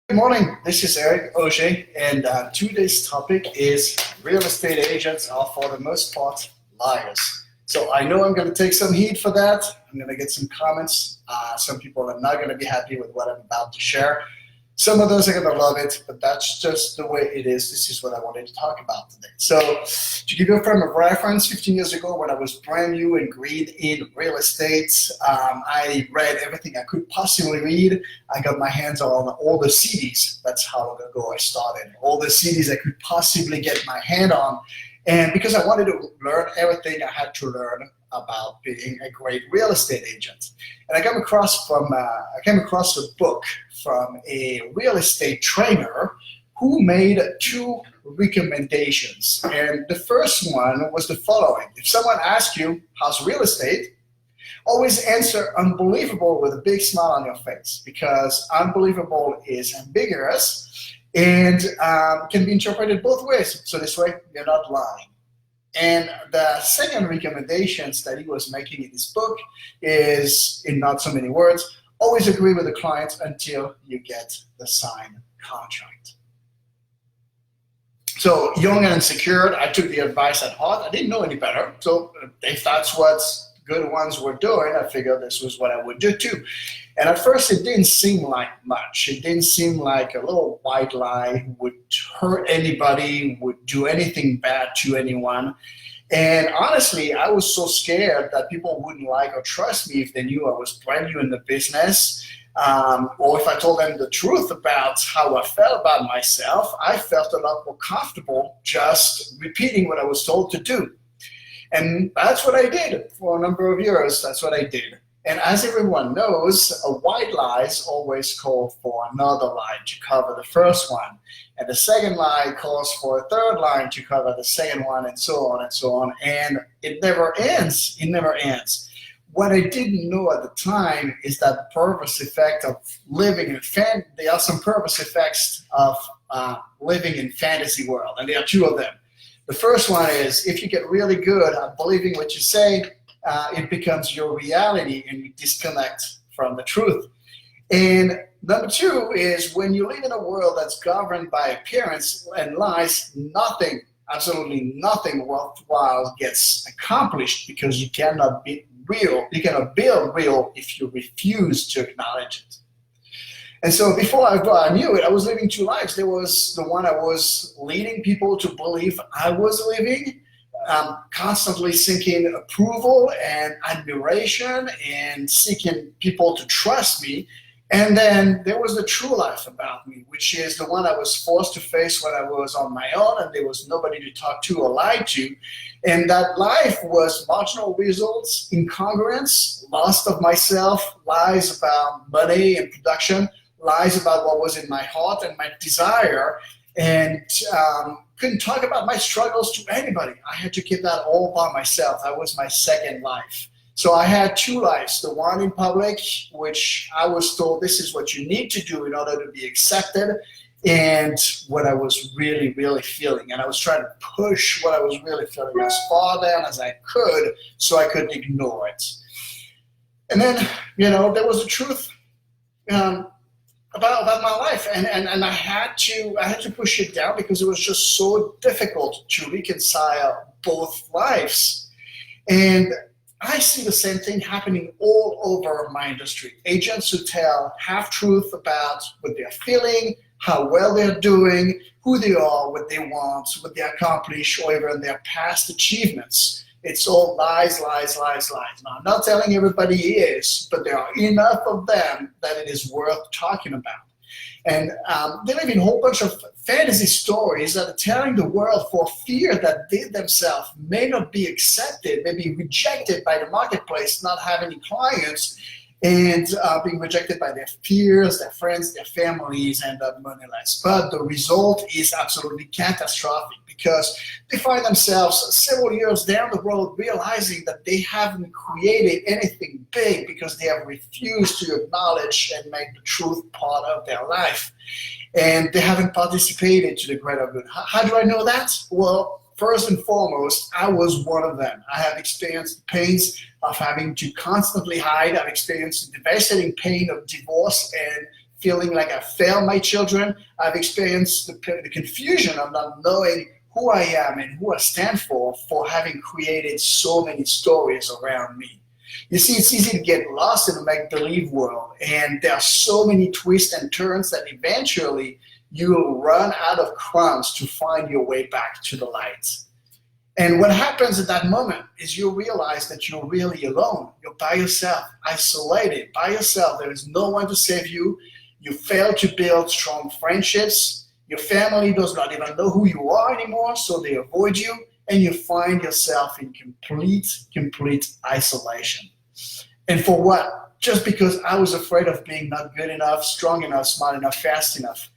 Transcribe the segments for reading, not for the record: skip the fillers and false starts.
Good morning, this is Eric Auger, and today's topic is real estate agents are for the most part liars. So I know I'm going to take some heat for that. I'm going to get some comments. Some people are not going to be happy with what I'm about to share. Some of those are going to love it, but that's just the way it is. This is what I wanted to talk about today. So to give you a frame of reference, 15 years ago when I was brand new and green in real estate, I read everything I could possibly read. I got my hands on all the CDs. That's how long ago I started. All the CDs I could possibly get my hand on. And because I wanted to learn everything I had to learn about being a great real estate agent. And I came across a book from a real estate trainer who made two recommendations. And the first one was the following. If someone asks you, how's real estate? Always answer unbelievable with a big smile on your face, because unbelievable is ambiguous and can be interpreted both ways. So this way, you're not lying. And the second recommendations that he was making in this book is, in not so many words, always agree with the client until you get the signed contract. So young and insecure, I took the advice at heart. I didn't know any better. So if that's what good ones were doing, I figured this was what I would do too. And at first it didn't seem like much. It didn't seem like a little white lie would hurt anybody, would do anything bad to anyone. And honestly, I was so scared that people wouldn't like or trust me if they knew I was brand new in the business. Or if I told them the truth about how I felt about myself, I felt a lot more comfortable just repeating what I was told to do. And that's what I did for a number of years. That's what I did. And as everyone knows, a white lie is always called for another lie to cover the first one. And the second lie calls for a third line to cover the second one, and so on and so on. And it never ends. It never ends. What I didn't know at the time is that the purpose effect of living in there are some purpose effects of living in fantasy world, and there are two of them. The first one is if you get really good at believing what you say, it becomes your reality and you disconnect from the truth. And number two is when you live in a world that's governed by appearance and lies, nothing, absolutely nothing worthwhile gets accomplished, because you cannot be real. You cannot build real if you refuse to acknowledge it. And so before I knew it, I was living two lives. There was the one I was leading people to believe I was living, constantly seeking approval and admiration and seeking people to trust me. And then there was the true life about me, which is the one I was forced to face when I was on my own and there was nobody to talk to or lie to. And that life was marginal results, incongruence, loss of myself, lies about money and production, lies about what was in my heart and my desire, and couldn't talk about my struggles to anybody. I had to keep that all by myself. That was my second life. So I had two lives, the one in public, which I was told this is what you need to do in order to be accepted, and what I was really, really feeling. And I was trying to push what I was really feeling as far down as I could so I could ignore it. And then, there was the truth about my life, and I had to push it down because it was just so difficult to reconcile both lives. And I see the same thing happening all over my industry. Agents who tell half-truth about what they're feeling, how well they're doing, who they are, what they want, what they accomplish, or even their past achievements. It's all lies, lies, lies, lies. Now, I'm not telling everybody is, but there are enough of them that it is worth talking about. And they live in a whole bunch of fantasy stories that are telling the world for fear that they themselves may not be accepted, may be rejected by the marketplace, not have any clients, and being rejected by their peers, their friends, their families, and moneyless. But the result is absolutely catastrophic, because they find themselves several years down the road realizing that they haven't created anything big because they have refused to acknowledge and make the truth part of their life. And they haven't participated to the greater good. How do I know that? Well, first and foremost, I was one of them. I have experienced the pains of having to constantly hide. I've experienced the devastating pain of divorce and feeling like I failed my children. I've experienced the confusion of not knowing who I am and who I stand for having created so many stories around me. You see, it's easy to get lost in a make-believe world, and there are so many twists and turns that eventually you'll run out of crumbs to find your way back to the light. And what happens at that moment is you realize that you're really alone. You're by yourself, isolated, by yourself. There is no one to save you. You fail to build strong friendships. Your family does not even know who you are anymore, so they avoid you, and you find yourself in complete isolation. And for what? Just because I was afraid of being not good enough, strong enough, smart enough, fast enough.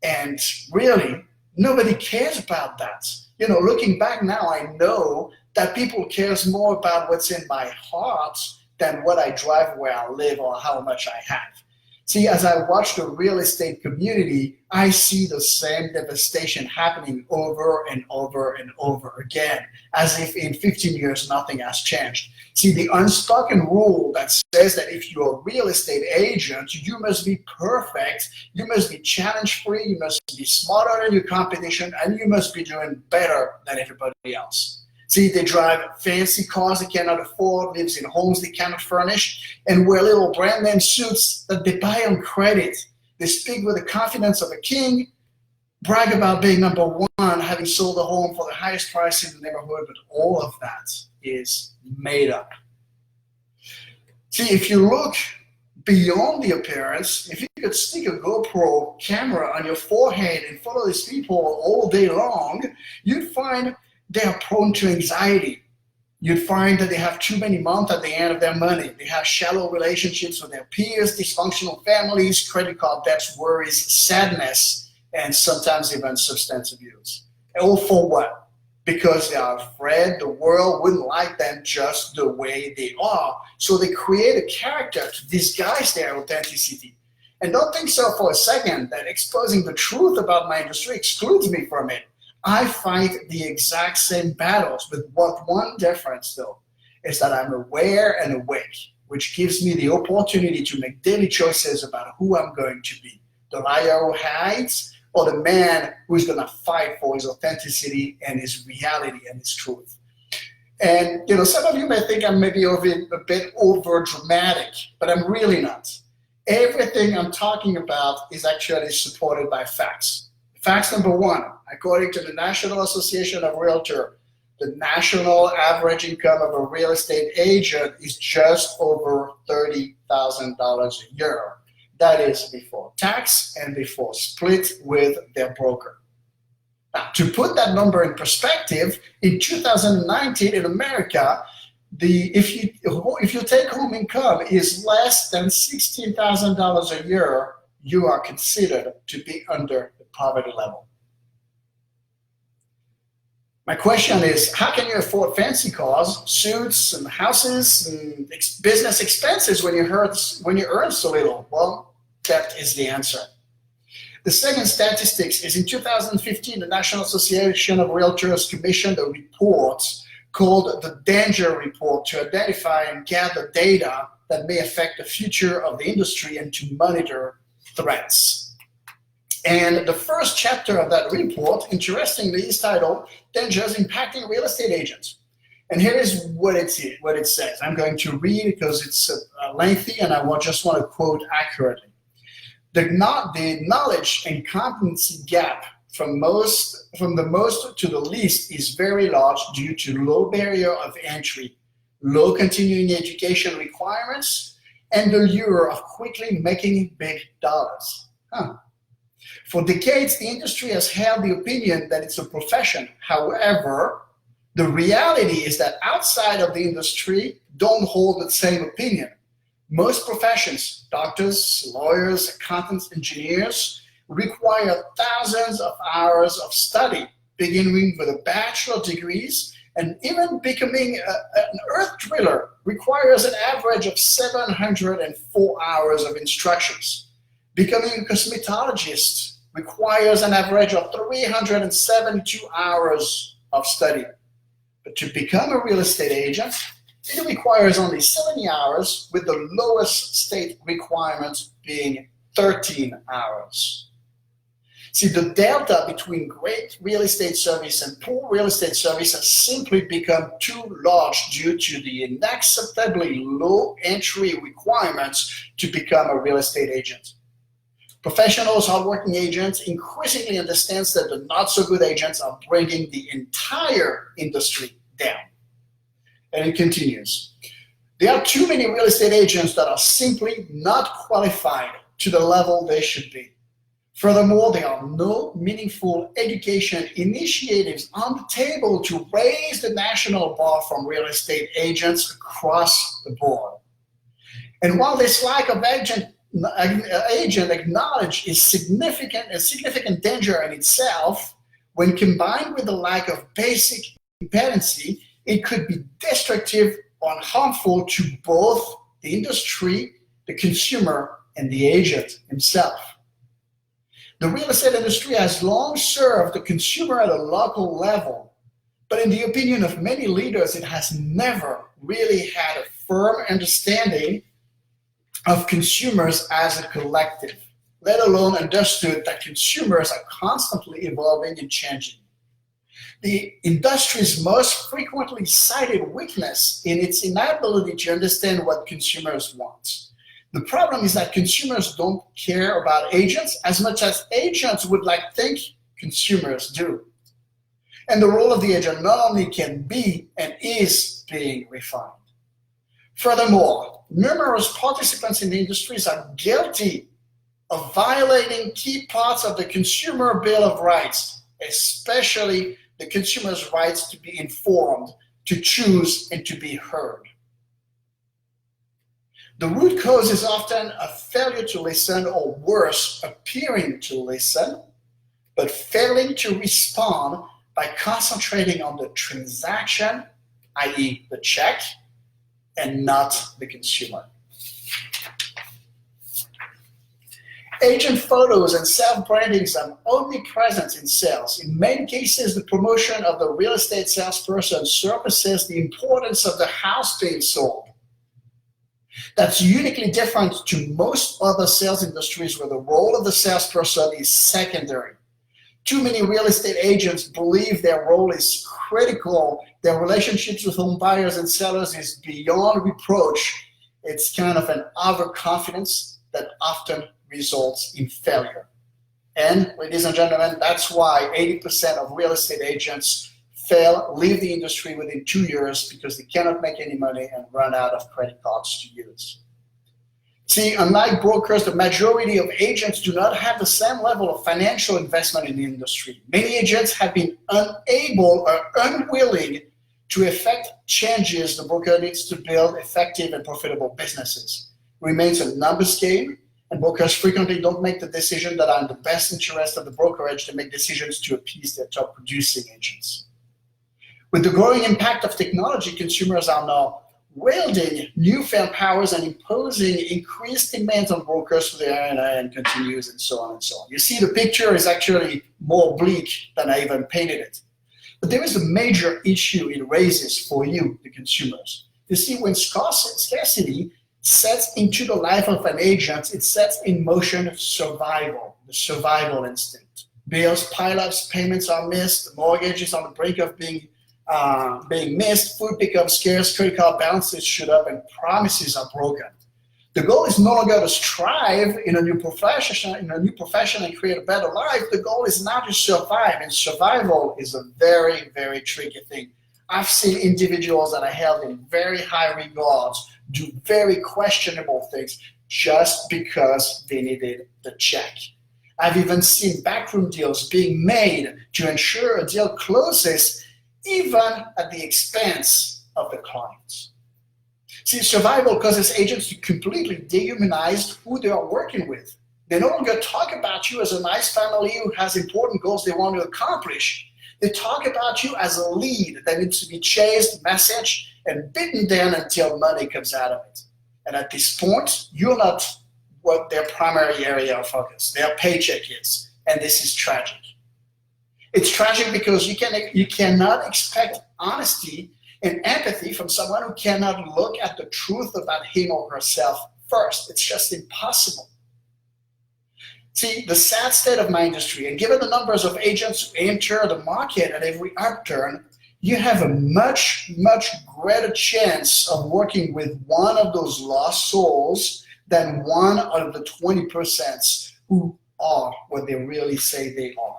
And really, nobody cares about that. You know, looking back now, I know that people cares more about what's in my heart than what I drive, where I live, or how much I have. See, as I watch the real estate community, I see the same devastation happening over and over and over again, as if in 15 years nothing has changed. See, the unspoken rule that says that if you're a real estate agent, you must be perfect, you must be challenge-free, you must be smarter than your competition, and you must be doing better than everybody else. See, they drive fancy cars they cannot afford, lives in homes they cannot furnish, and wear little brand name suits that they buy on credit. They speak with the confidence of a king, brag about being number one, having sold a home for the highest price in the neighborhood, but all of that is made up. See, if you look beyond the appearance, if you could stick a GoPro camera on your forehead and follow these people all day long, you'd find they are prone to anxiety. You'd find that they have too many months at the end of their money. They have shallow relationships with their peers, dysfunctional families, credit card debts, worries, sadness, and sometimes even substance abuse. All for what? Because they are afraid the world wouldn't like them just the way they are. So they create a character to disguise their authenticity. And don't think so for a second that exposing the truth about my industry excludes me from it. I fight the exact same battles, with one difference though, is that I'm aware and awake, which gives me the opportunity to make daily choices about who I'm going to be. The liar who hides, or the man who's going to fight for his authenticity and his reality and his truth. And, you know, some of you may think I'm maybe a bit over dramatic, but I'm really not. Everything I'm talking about is actually supported by facts. Fact number one, according to the National Association of Realtors, the national average income of a real estate agent is just over $30,000 a year. That is before tax and before split with their broker. Now, to put that number in perspective, in 2019 in America, if your take-home income is less than $16,000 a year, you are considered to be under the poverty level. My question is, how can you afford fancy cars, suits, and houses, and business expenses when you earn so little? Well, that is the answer. The second statistics is in 2015, the National Association of Realtors commissioned a report called the Danger Report to identify and gather data that may affect the future of the industry and to monitor threats. And the first chapter of that report, interestingly, is titled Dangers Impacting Real Estate Agents. And here is what it says. I'm going to read because it's lengthy and I just want to quote accurately. The knowledge and competency gap from the most to the least is very large due to low barrier of entry, low continuing education requirements, and the lure of quickly making big dollars. For decades, the industry has held the opinion that it's a profession. However, the reality is that outside of the industry don't hold the same opinion. Most professions, doctors, lawyers, accountants, engineers, require thousands of hours of study, beginning with a bachelor degrees, and even becoming an earth driller requires an average of 704 hours of instructions. Becoming a cosmetologist requires an average of 372 hours of study. But to become a real estate agent, it requires only 70 hours, with the lowest state requirement being 13 hours. See, the delta between great real estate service and poor real estate service has simply become too large due to the unacceptably low entry requirements to become a real estate agent. Professionals, hardworking agents increasingly understand that the not-so-good agents are bringing the entire industry down. And it continues. There are too many real estate agents that are simply not qualified to the level they should be. Furthermore, there are no meaningful education initiatives on the table to raise the national bar from real estate agents across the board. And while this lack of agent acknowledged is a significant danger in itself, when combined with the lack of basic competency, it could be destructive or harmful to both the industry, the consumer, and the agent himself. The real estate industry has long served the consumer at a local level, but in the opinion of many leaders, it has never really had a firm understanding of consumers as a collective, let alone understood that consumers are constantly evolving and changing. The industry's most frequently cited weakness in its inability to understand what consumers want. The problem is that consumers don't care about agents as much as agents would like to think consumers do. And the role of the agent not only can be and is being refined. Furthermore, numerous participants in the industries are guilty of violating key parts of the Consumer Bill of Rights, especially the consumer's rights to be informed, to choose, and to be heard. The root cause is often a failure to listen, or worse, appearing to listen, but failing to respond by concentrating on the transaction, i.e. the check, and not the consumer. Agent photos and self-brandings are omnipresent in sales. In many cases, the promotion of the real estate salesperson surpasses the importance of the house being sold. That's uniquely different to most other sales industries where the role of the salesperson is secondary. Too many real estate agents believe their role is critical. Their relationships with home buyers and sellers is beyond reproach. It's kind of an overconfidence that often results in failure. And ladies and gentlemen, that's why 80% of real estate agents leave the industry within 2 years because they cannot make any money and run out of credit cards to use. See, unlike brokers, the majority of agents do not have the same level of financial investment in the industry. Many agents have been unable or unwilling to effect changes the broker needs to build effective and profitable businesses. It remains a numbers game, and brokers frequently don't make the decisions that are in the best interest of the brokerage. They make decisions to appease their top producing agents. With the growing impact of technology, consumers are now wielding newfound powers and imposing increased demands on brokers for their and continues and so on and so on. You see, the picture is actually more bleak than I even painted it. But there is a major issue it raises for you, the consumers. You see, when scarcity sets into the life of an agent, it sets in motion survival, the survival instinct. Bills pile up, payments are missed, the mortgage is on the brink of being missed, food becomes scarce, credit card balances shoot up, and promises are broken. The goal is no longer to strive in a new profession and create a better life. The goal is now to survive, and survival is a very, very tricky thing. I've seen individuals that I held in very high regards do very questionable things just because they needed the check. I've even seen backroom deals being made to ensure a deal closes even at the expense of the clients. See, survival causes agents to completely dehumanize who they are working with. They no longer talk about you as a nice family who has important goals they want to accomplish. They talk about you as a lead that needs to be chased, messaged, and beaten down until money comes out of it. And at this point, you're not what their primary area of focus, their paycheck is. And this is tragic. It's tragic because you cannot expect honesty and empathy from someone who cannot look at the truth about him or herself first. It's just impossible. See, the sad state of my industry, and given the numbers of agents who enter the market at every upturn, you have a much, much greater chance of working with one of those lost souls than one of the 20% who are what they really say they are.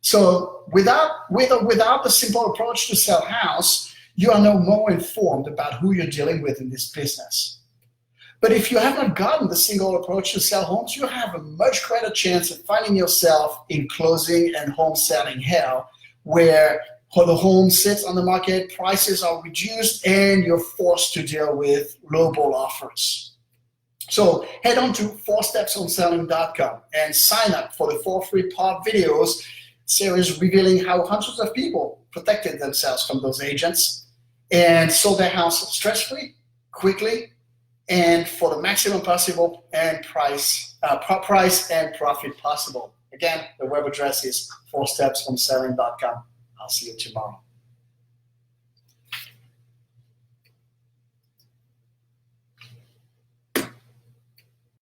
So without the simple approach to sell house, you are no more informed about who you're dealing with in this business. But if you have not gotten the single approach to sell homes, you have a much greater chance of finding yourself in closing and home selling hell, where the home sits on the market, prices are reduced, and you're forced to deal with lowball offers. So head on to 4stepsonselling.com and sign up for the 4 free pop videos series revealing how hundreds of people protected themselves from those agents and sold their house stress-free, quickly, and for the maximum possible and price and profit possible. Again, the web address is 4stepsonselling.com. I'll see you tomorrow.